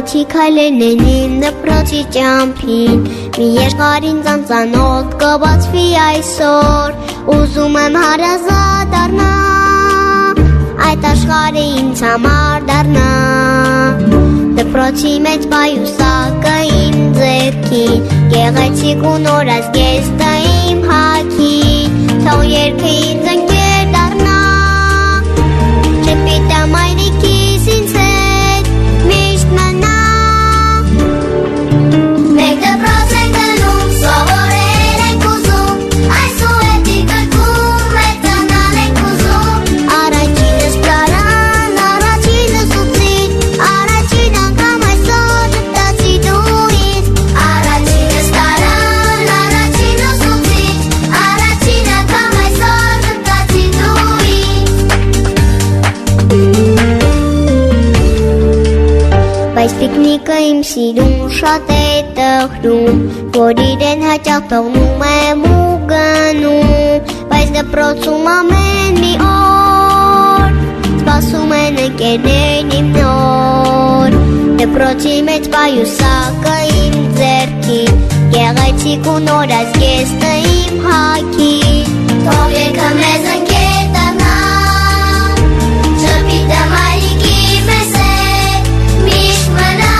առաջի քայլերն են իմ դպրոցի ճամփին, մի երկարին ծանծանոթ կբացվի այսօր, ուզում եմ հարազատ դառնա, այդ աշխարհը ինձ համար դառնա, դպրոցի մեջ պայուսակը իմ ձեռքին, գեղեցիկ ու նոր ազգեստը իմ հագին, թող երգը ինձ ընկեր դառնա, չպիտա մայրիկիս ինձ հետ միշտ մնա, մենք դպրոց ենք գնում, սովորել ենք ուզում, այսուհետի գրքում մեծանալ ենք ուզում, առաջինս պարան, առաջինս ուսուցիչ, առաջին անգամ այսօր ժպտացի դու ինձ, առաջինս պարան, առաջին ուսուցիչ, առաջին անգամ այսօր ժպտացի դու ինձ, բայց պիկնիկը իմ սիրուն շատ է տխրում, որ իրեն հաճախ թողնում եմ ու գնում, բայց դպրոցում ամեն մի օր սպասում են ընկերներն իմ նոր, դպրոցի մեջ պայուսակը իմ ձեռքին, գեղեցիկ ու նոր ազգեստը իմ հագին, թող երգը մեզ ընկեր դառնա, չպիտա մայրիկի մեզ հետ միշտ մնա,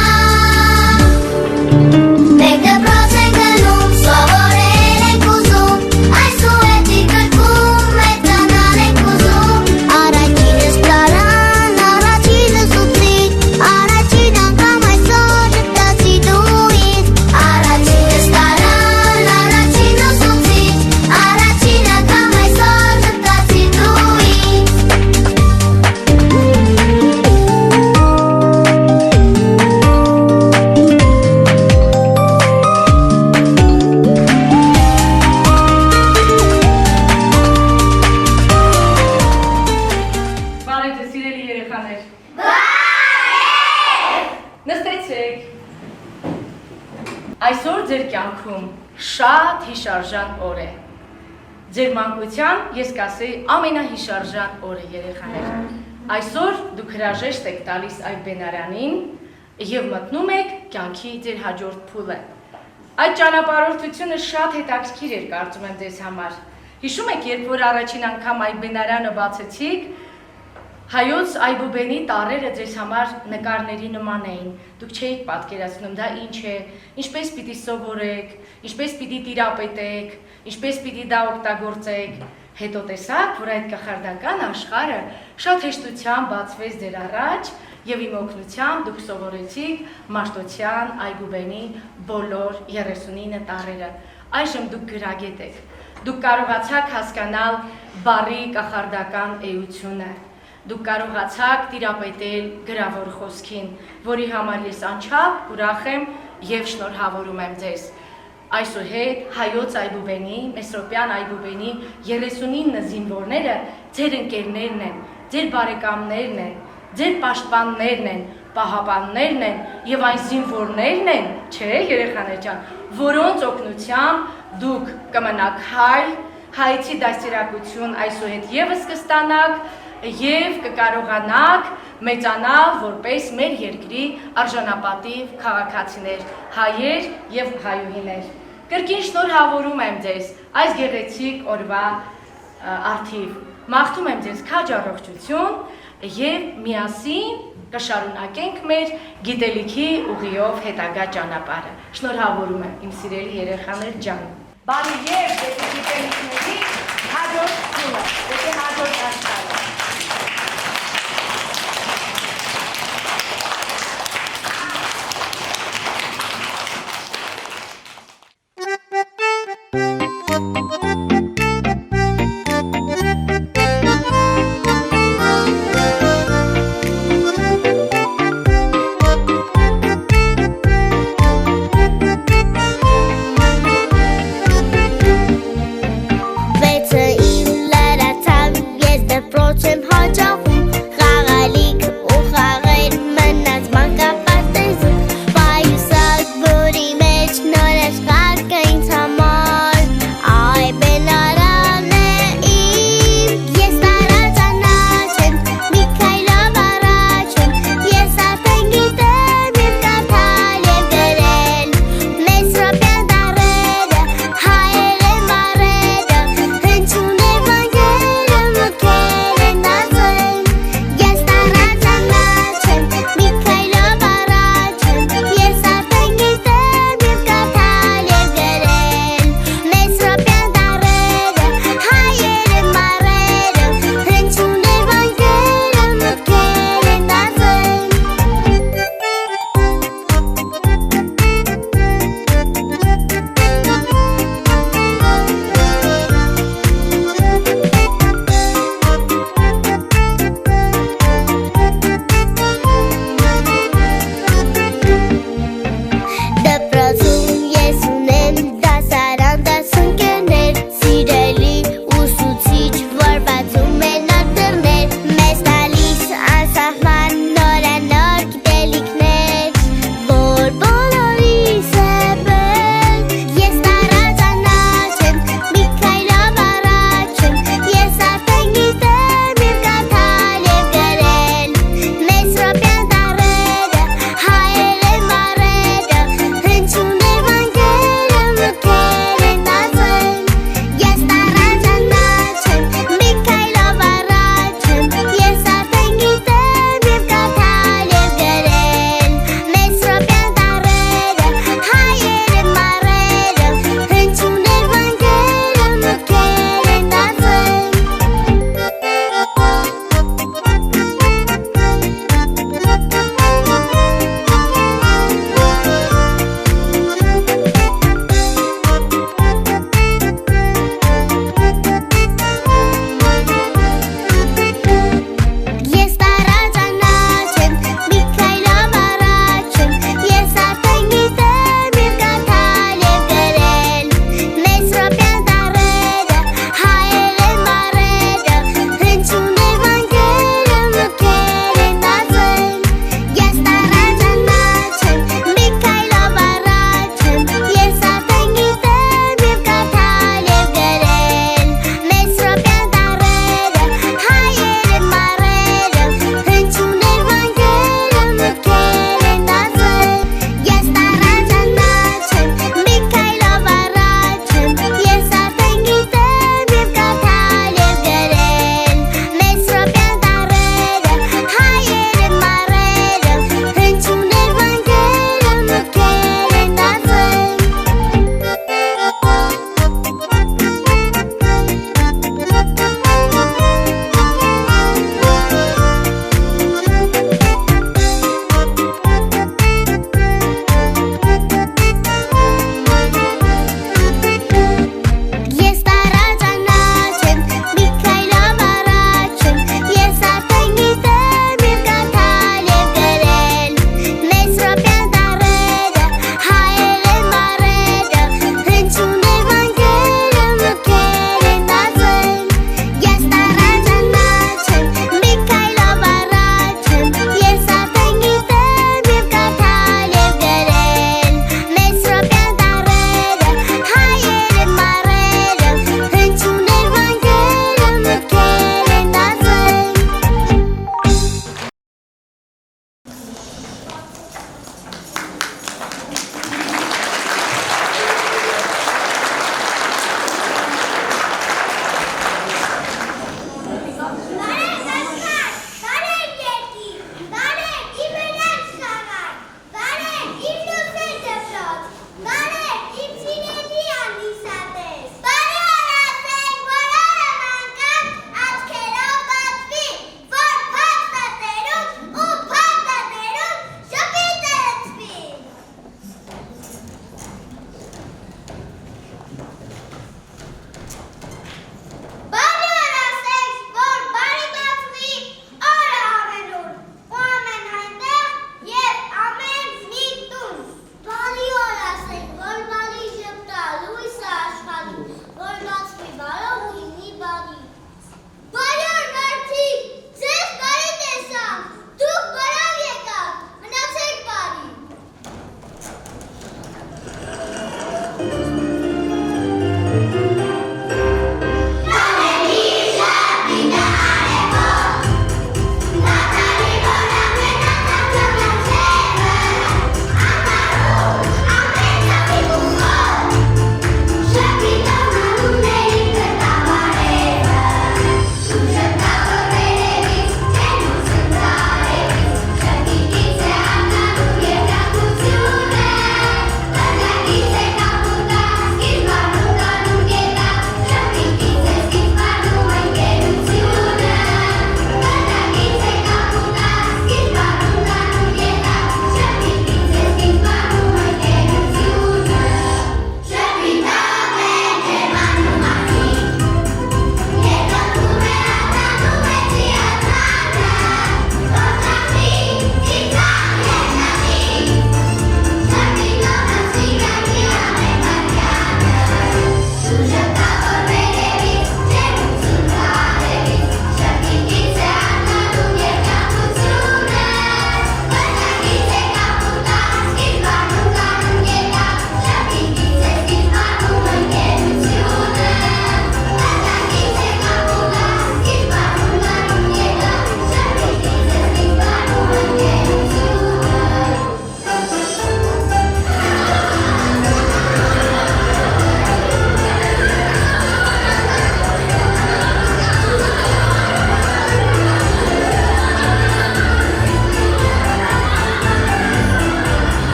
մենք դպրոց ենք գնում, սովորել ենք ուզում, այսուհետի գրքում մեծանալ ենք ուզում, առաջինս պարան, առաջինս ուսուցիչ, առաջին անգամ այսօր ժպտացի դու ինձ, առաջինս պարան, առաջին ուսուցիչ, առաջին անգամ այսօր ժպտացի դու ինձ, Բարև ձեզ սիրելի երեխաներ։ Նստեցեք։ Այսօր ձեր կյանքում շատ հիշարժան օր է։ Ձեր մանկության, ես կասեի, ամենահիշարժան օրը երեխաներ։ Այսօր դուք հրաժեշտ եք տալիս այդ բենարանին եւ մտնում եք կյանքի ձեր հաջորդ փուլը։ Այդ ճանապարհորդությունը շատ հետաքրքիր էր, կարծում եմ ձեզ համար։ Հիշում եք, երբ որ առաջին անգամ այդ բենարանը բացեցիք, հայոց այբուբենի տառերը ձեզ համար նկարների նման էին, դուք չէիք պատկերացնում դա ինչ է, ինչպես պիտի սովորեք, ինչպես պիտի տիրապետեք, ինչպես պիտի դա օգտագործեք, հետո տեսաք, որ այդ կախարդական աշխարհը շատ հեշտությամբ բացվեց ձեր առաջ եւ իմ օգնությամբ դուք սովորեցիք Մաշտոցյան այբուբենի բոլոր 39 տառերը, այժմ դուք գրագետ եք, դուք կարողացաք հասկանալ բառի կախարդական էությունը, դուք կարողացաք տիրապետել գրավոր խոսքին, որի համար ես անչափ ուրախ եմ եւ շնորհավորում եմ ձեզ։ Այսուհետ հայոց այբուբենի, Մեսրոպյան այբուբենի 39 զինվորները ձեր ընկերներն են, ձեր բարեկամներն են, ձեր պաշտպաններն են, պահապաններն են եւ այն զինվորներն են, չէ, երեխաներ ջան, որոնց օգնությամբ դուք կմնաք հայցի դաստիարակություն այսուհետ եւս կստանաք եւ կկարողանաք մեծանալ որպես մեր երկրի արժանապատիվ քաղաքացիներ, հայեր եւ հայուհիներ։ Կրկին շնորհավորում եմ ձեզ այս գեղեցիկ օրվա արդիվ։ Մաղթում եմ ձեզ քաջ առողջություն եւ միասին կշարունակենք մեր գիտելիքի ուղիով հետագա ճանապարհը։ Շնորհավորում եմ իմ սիրելի երեխաներ ջան։ Բարի եւ գիտելիքների հաջորդ փուլը, հաջորդ աշխարհը։ Վեցը իմ լրացավ, ես դպրոց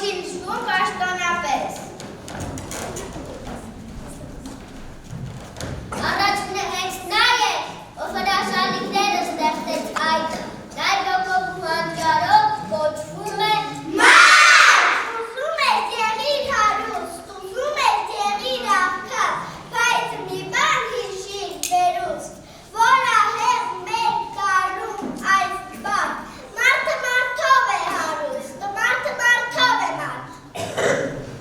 Ոչինչ շվում պաշտոնապես։ Առաջինը հենց նա է, ով հրաշալիքները ստեղծեց այդը։ Նա ոգով հանճարով կոչվում է Մարդ։ Ուզում ես եղիր հարուստ, ուզում ես եղիր աղքատ, բայց մի բան հիշիր վերուստ, որ ահեղ մեր կարում այս բան։ Մարդը մարդով է հարուստ, մարդը մարդով է մարդ։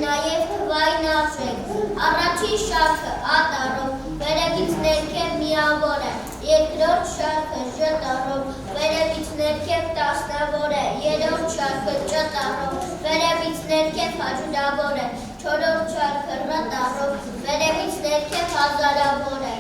նաև թվային արժեք։ Առաջին շարքը ատառով, վերևից ներքև միավոր է, երկրորդ շարքը Ժ տառով, վերևից ներքև տասնավոր է, երրորդ շարքը Չ տառով, վերևից ներքև հաջորդավոր է, չորրորդ շարքը Ռ տառով, վերևից ներքև հազարավոր է։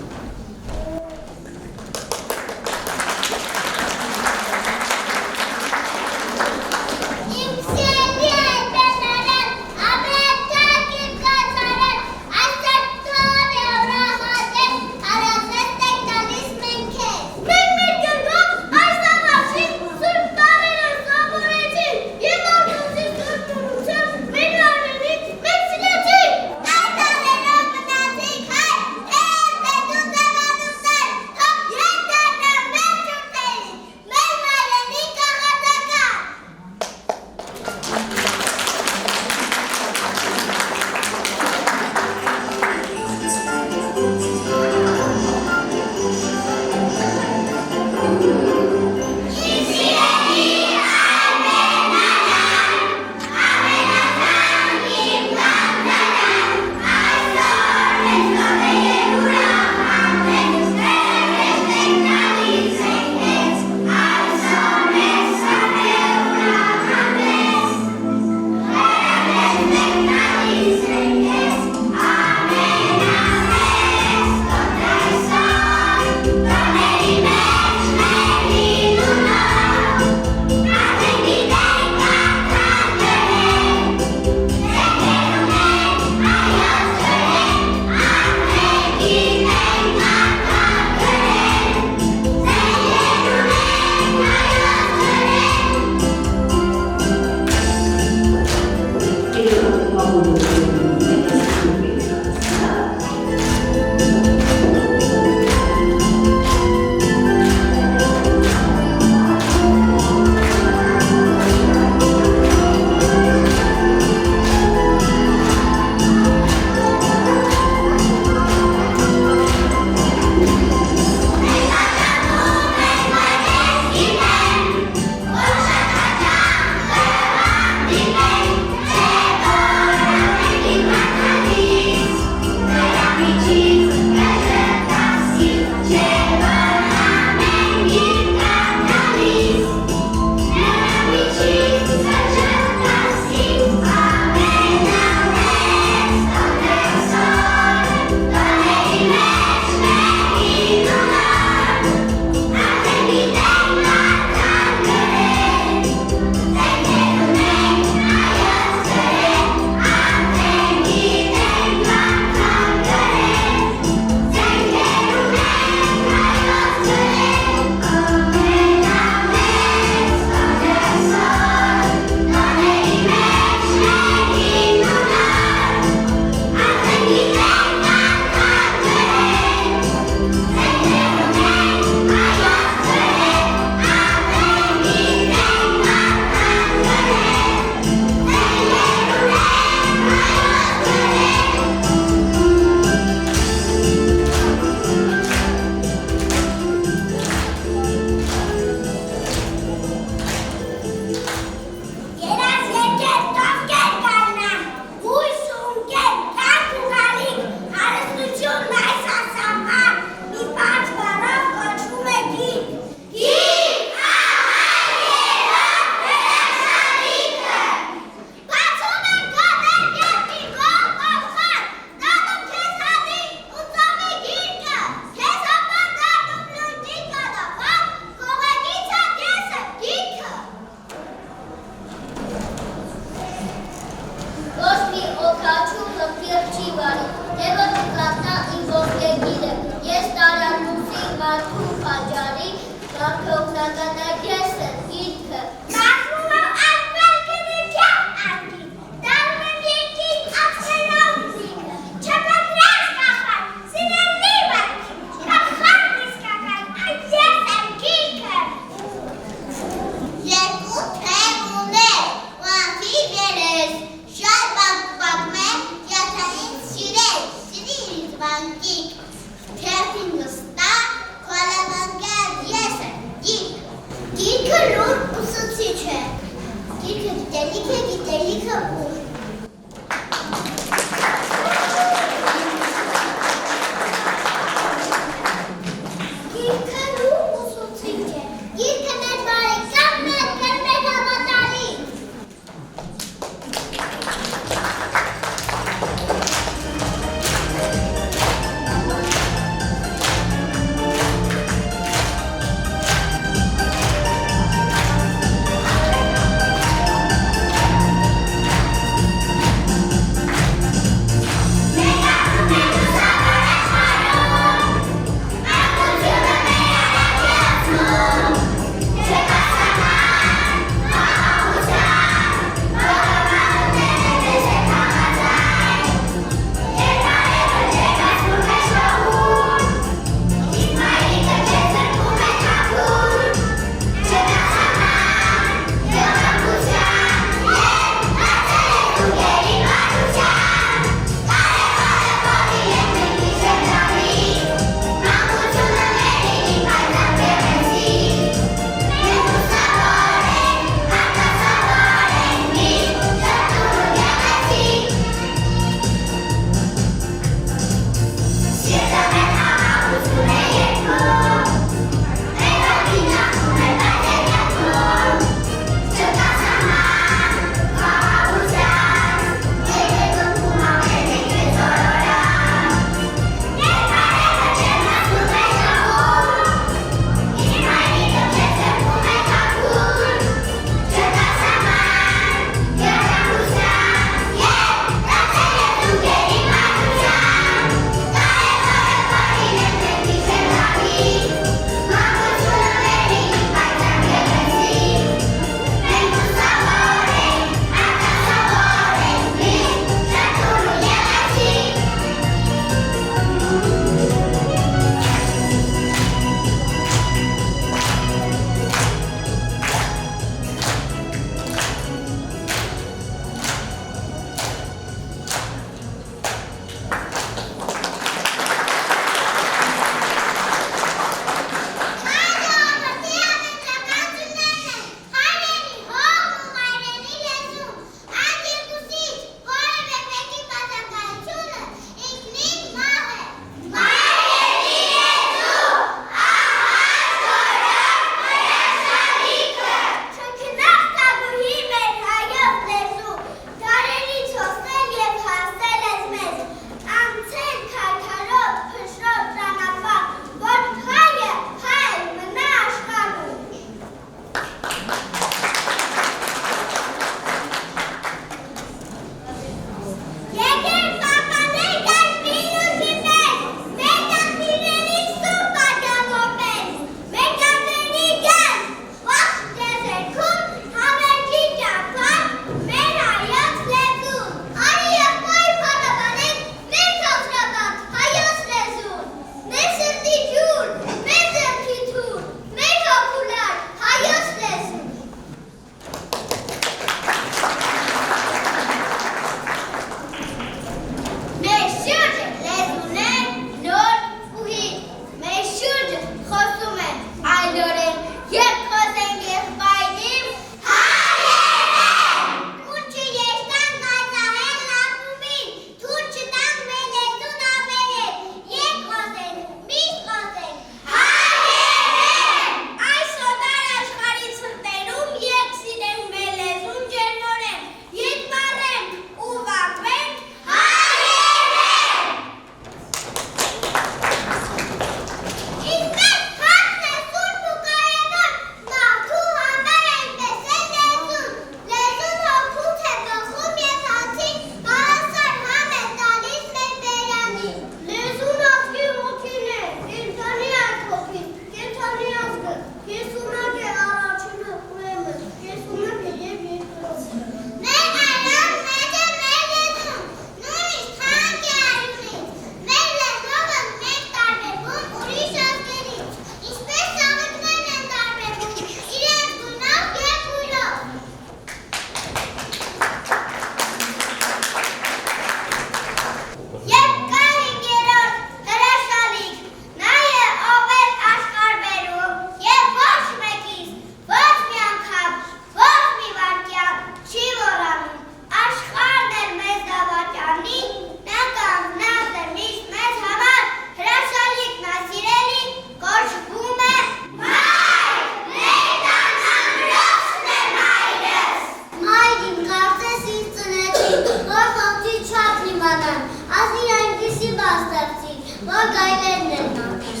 որ գայլերն են նատես։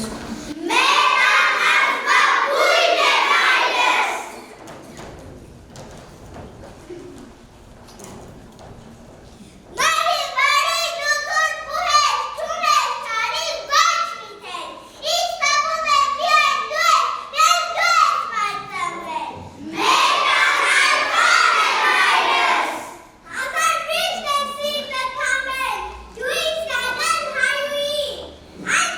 Մեր անասպա բույն է հայրս։ Մարի բարի դու թոր պուհես, չունես կարի ոչ մի թեր, ինչ տապում է միայն դու ես պայծամվել։ Մեր անասպան է հայրս։ Ամար միշտ է սիրտը թամել, դու ինձ կադան հայուի, այն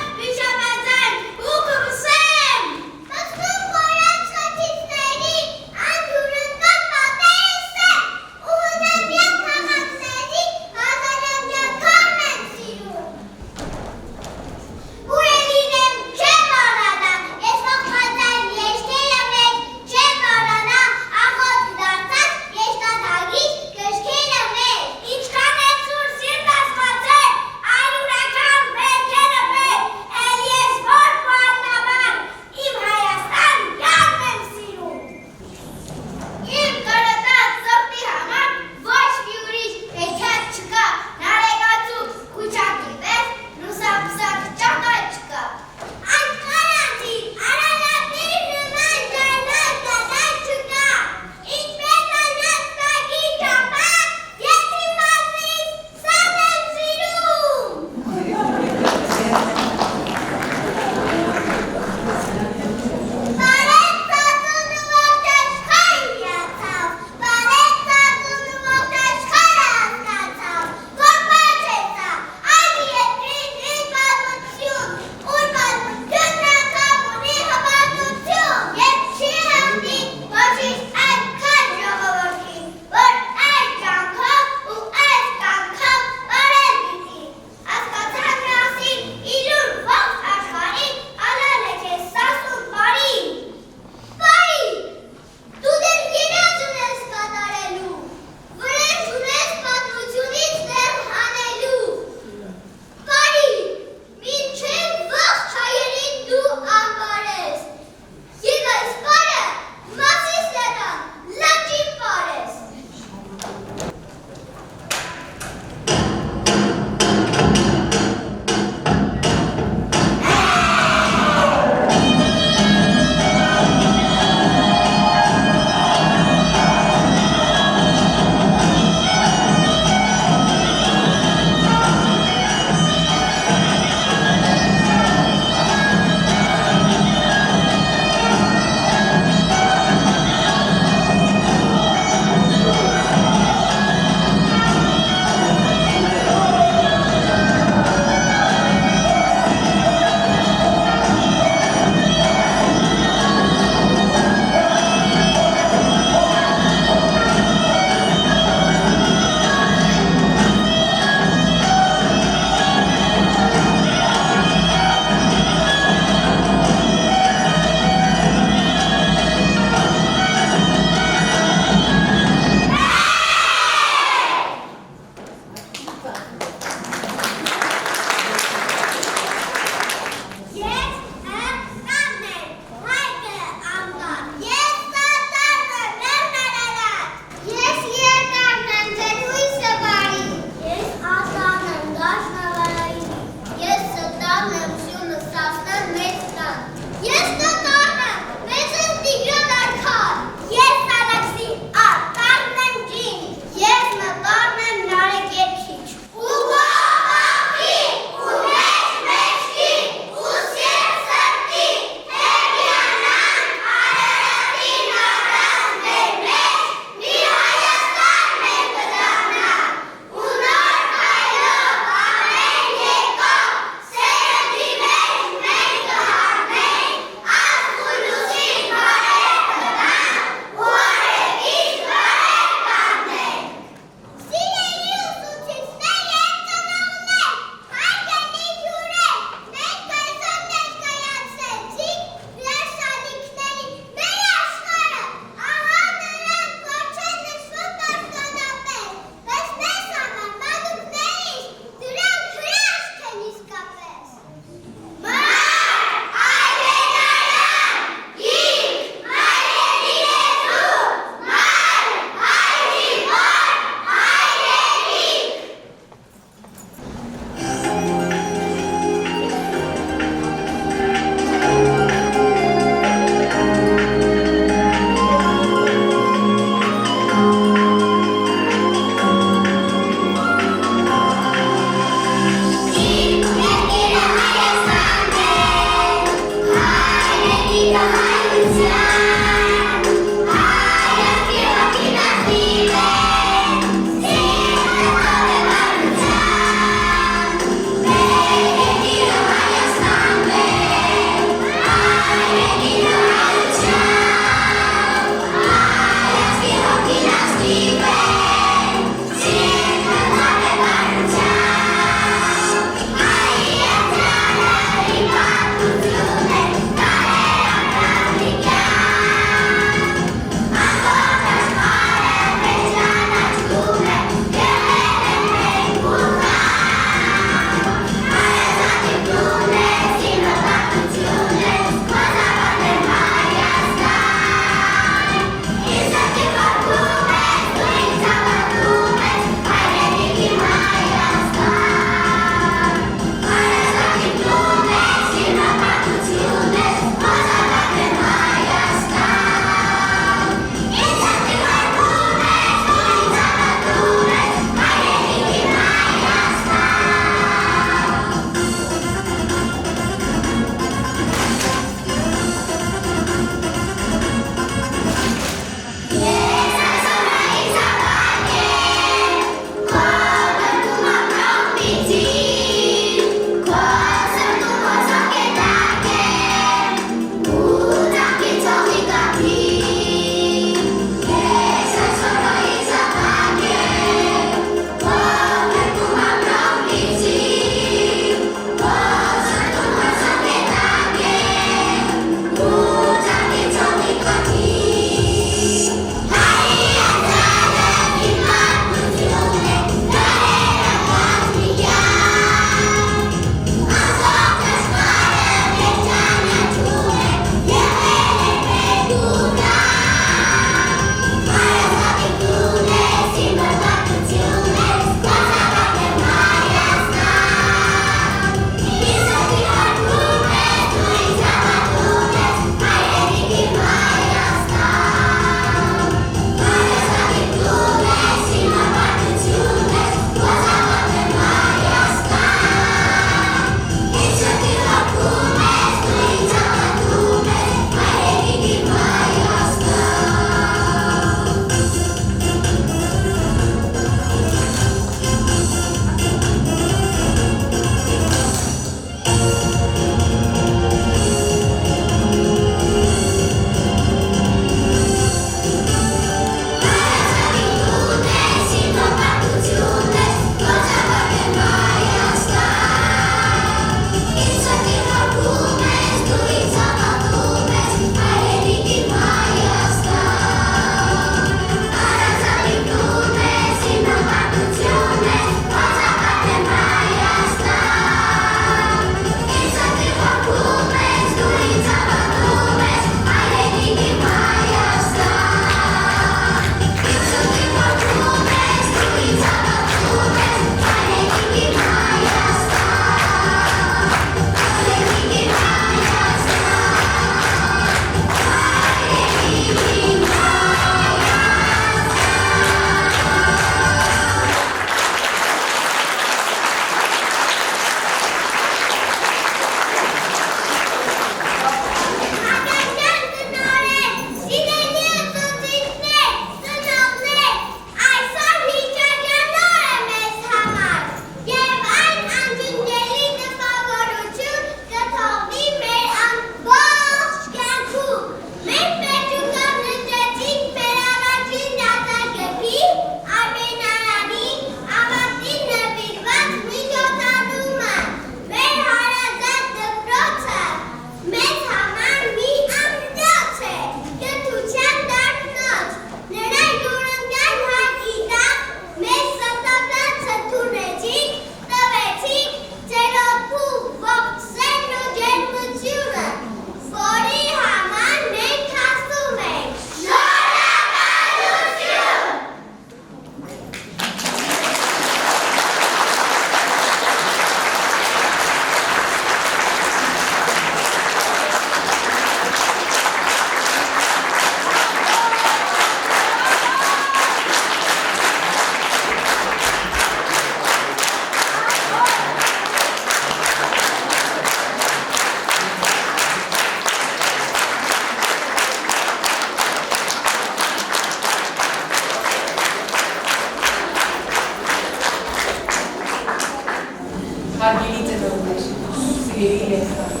Հարգելի ծնողներ, սիրելի երեխաներ,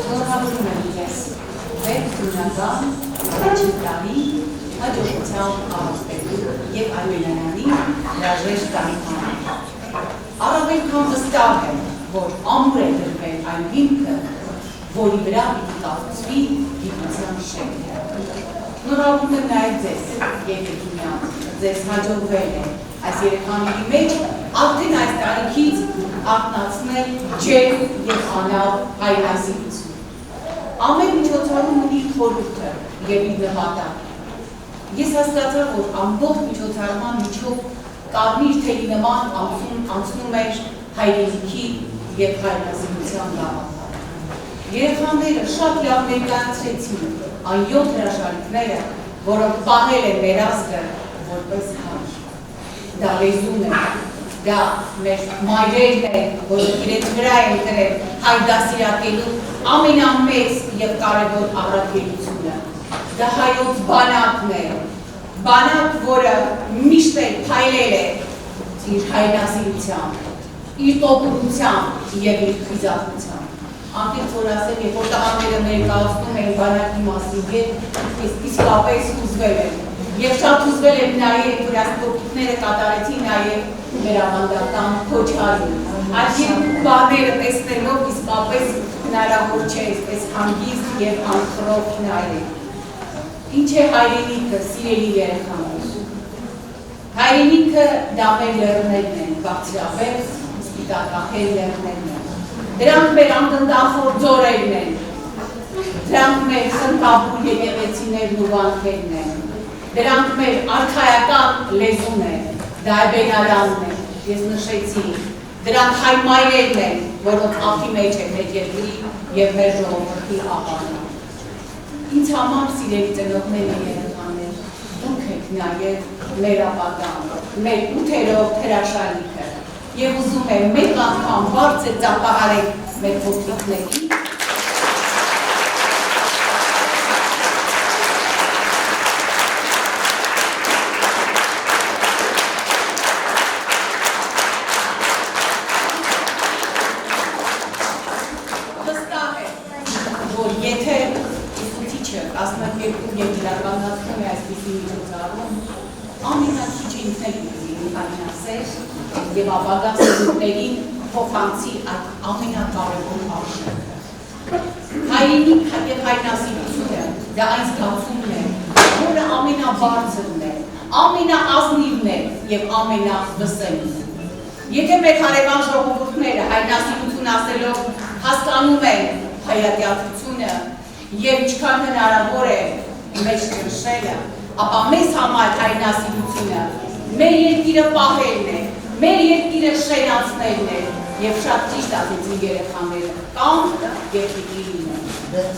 շնորհավորում եմ ձեզ մեր քննական առաջին տարի հաջողությամբ ավարտելու և Արմենիանի հրաժեշտ տարի համար։ Առավել քան վստահ եմ, որ ամուր է դրվել այն հիմքը, որի վրա պիտի կառուցվի գիտության շենքը։ Շնորհավորում եմ նաև ձեզ, Եվգենիա, ձեզ հաջողվել է այս երեխաների մեջ արդեն այս տարիքից արթնացնել ջերմ և անալ հայրենասիրություն։ Ամեն միջոցառում ունի խորհուրդը և իր նպատակը։ Ես հասկացա, որ ամբողջ միջոցառման միջով կարմիր թելի նման անցնում էր հայրենիքի և հայրենասիրության գաղափարը։ Երեխաները շատ լավ ներկայացրեցին այն 7 հրաշալիքները, որոնք պահել են մեր ազգը որպես հայր։ Դա լեզուն է, դա մեր մայրերն են, որոնք իրենց վրա են դրել հայ դաստիարակելու ամենամեծ և կարևոր առաքելությունը։ Դա հայոց բանակն է, բանակ, որը միշտ էլ փայլել է իր հայրենասիրությամբ, իր տոկունությամբ և իր խիզախությամբ։ Անկեղծ որ ասեմ, երբ որ տղաները ներկայացնում են բանակի մասին, ես իսկապես հուզվել եմ։ Եվ շատ հուզվել եմ նաև, որ այս փոքրիկները կատարեցին նաև մեր ավանդական քոչարին։ Այս երկու բաները տեսնելով իսկապես հնարավոր չէ այսպես հանգիստ և անխռով նայել։ Ինչ է հայրենիքը, սիրելի երեխաներ։ Հայրենիքը դա մեր լեռներն են, բարձրաբերդ, սպիտակախել լեռներն են։ Դրանք մեր անկնդախոր ձորերն են։ Դրանք մեր սնկապուր եկեղեցիներն ու վանքերն են։ Դրանք մեր արքայական լեզուն է, դա է բենարանն է, ես նշեցի, դրանք հայ մայրերն են, որոնք աղի մեջ է մեր երկրի և մեր ժողովրդի ապանը։ Ինձ համար սիրելի ծնողներ և երեխաներ, դուք եք նաև մեր ապագան, մեր 8-րդ հրաշալիքը, և ուզում եմ մեկ անգամ բարձր ծափահարել մեր փոքրիկների և ապագա սերունդներին փոխանցի այդ ամենակարևոր արժեքը։ Հայրենիք և հայրենասիրությունը դա այն զգացումն է, որը ամենաբարձրն է, ամենաազնիվն է և ամենավսեմն է։ Եթե մեր հարևան ժողովուրդները հայրենասիրություն ասելով հասկանում են հայատյացությունը և ինչքան հնարավոր է մեջ ճնշելը, ապա մեզ համար հայրենասիրությունը մեր երկիրը պահելն է, մեր երկիրը շենացնելն է և շատ ճիշտ ասեցին երեխաները կամ և պիտի լինեն։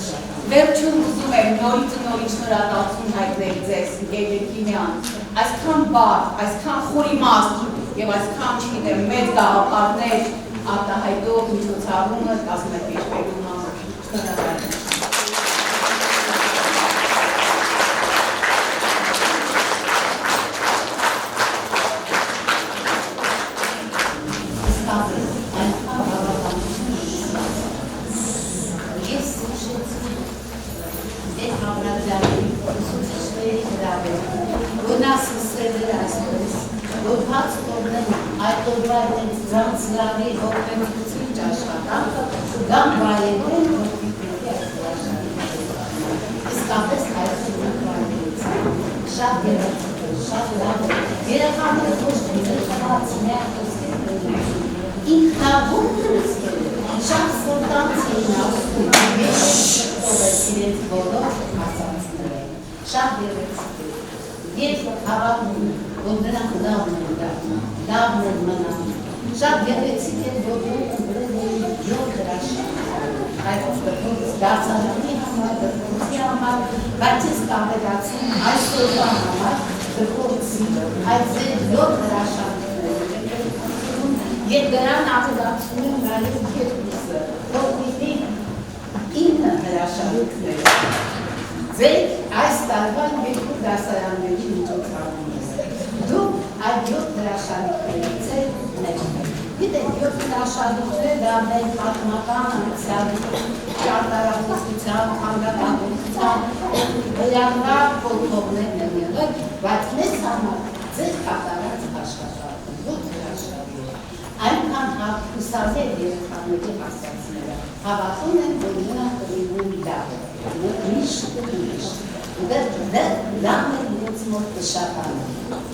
Վերջում ուզում եմ նորից ու նորից շնորհակալություն հայտնել ձեզ, Եվգենիան, այսքան բարդ, այսքան խորիմաստ և այսքան չգիտեմ մեծ գաղափարներ արտահայտող միջոցառումը կազմակերպելու համար։ Շնորհակալ եմ։ Զանցլավի հողմենություն ճաշկատանքը գամ վայելեն հողմիկների այսվաշանի։ Իսկապես այսուր վայելեցին, շատ երեխաներ, շատ լավ երեխաներ ոչ երեխաներ ինքնավոր դրսկել, շատ սորտանց էին ասում, իրենց բոլոր ասացներ, շատ երեխաներ։ Ես հավատում, որ նրանք լավն են դառնում, լավն են մնանում։ Շատ գեղեցիկ են բոլորը գրել են 7 հրաշալիք, այդ դասարանի համար, դպրոցի համար, բայց ես կամերացում այսօրվա համար դպրոցի, այդ 7 հրաշալիքները և դրան աղդացում եմ նաև երկուսը, որ պիտի 9 հրաշալիքներ։ Ձեր այս տարվա 2 դասարանների միջոցառումից։ Դուք այդ 7 հրաշալիքներից եք մեկն եք։ Գիտեք, յոթնաշարիքները դա մեր պատմական անցյալի ճարտարապետության, քանդակագործության վերանալ կոթողներն են եղել, բայց մեզ համար ձեր կատարած աշխատանքը յոթ հրաշալի է։ Այնքան հուսալի երեխաների հասածները հավատում են, որ նրանք կլինουν լավ, միշտ։ Դա մեր իրենց մոտ կշատանում։